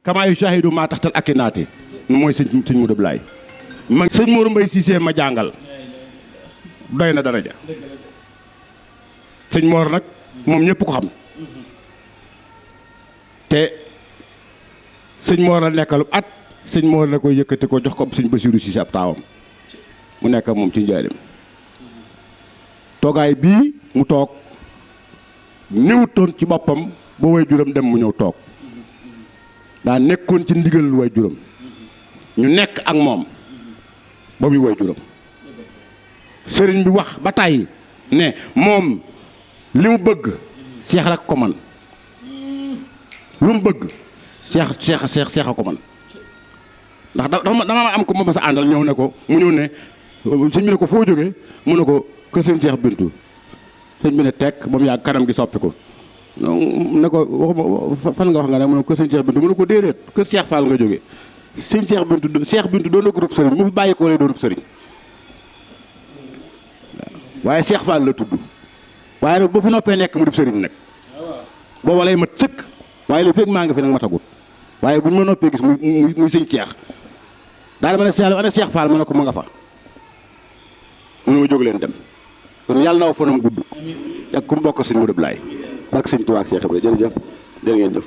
kamaa yu shahidu maa taxtal akinaati mooy sëñ Modou Ablaye ma sëñ Modou Mbaye Cissé ma jàngal doy na daraja sëñ Mor nag moom ñëpp ko xam te sëñ Mor la nekkalu at sëñ Mor la koy yëkkati ko jox ko sëñ Bassirou Cissé ab taawam mu nekk moom ci njaarim toogaay bii mu toog ñëwutoon ci boppam ba way juram dem mu ñëw toog daa nekkoon ci ndigal way juram ñu nekk ak moom ba muy way juram sëriñ bi wax ba tàyyi ne moom li mu bëgg seex rek ko man lu mu bëgg seex a ko man ndax dama am ko ma sa àndal ñëw ne ko mu ñëw ne sëñ bi ne ko foo jógee mu ne ko kër sëñ Seex Bintu sëñ bi ne tekk ba mu yàgg kanam gi soppi ko ne ko waxuma fan nga wax nga ne mu ne ko kër sëñ Seex Bintu mu ne ko déedéet kër Seex Fall nga jógee sëñ Seex Bintu doon na groupe sëriñ mu fi bàyyi ko lay doonub sëriñ waaye Seex Fall la tudd waaye nag bu fi noppee nekk mu dib sëriñ nag booba lay mat sëkk waaye li fekk maa ngi fi nag matagut waaye bu ñu ma noppee gis muy sëñ Seex daal ma ne ana Seex Fall ma ne ko ma nga fa mu ne ma jóg leen dem kon yàlla na wa fanam gudd ak ku mu bokk sëñ Modou Ablaye barke sëñ Tuubaa ak Seex Ibra jërëjëf jërë ngeen jëf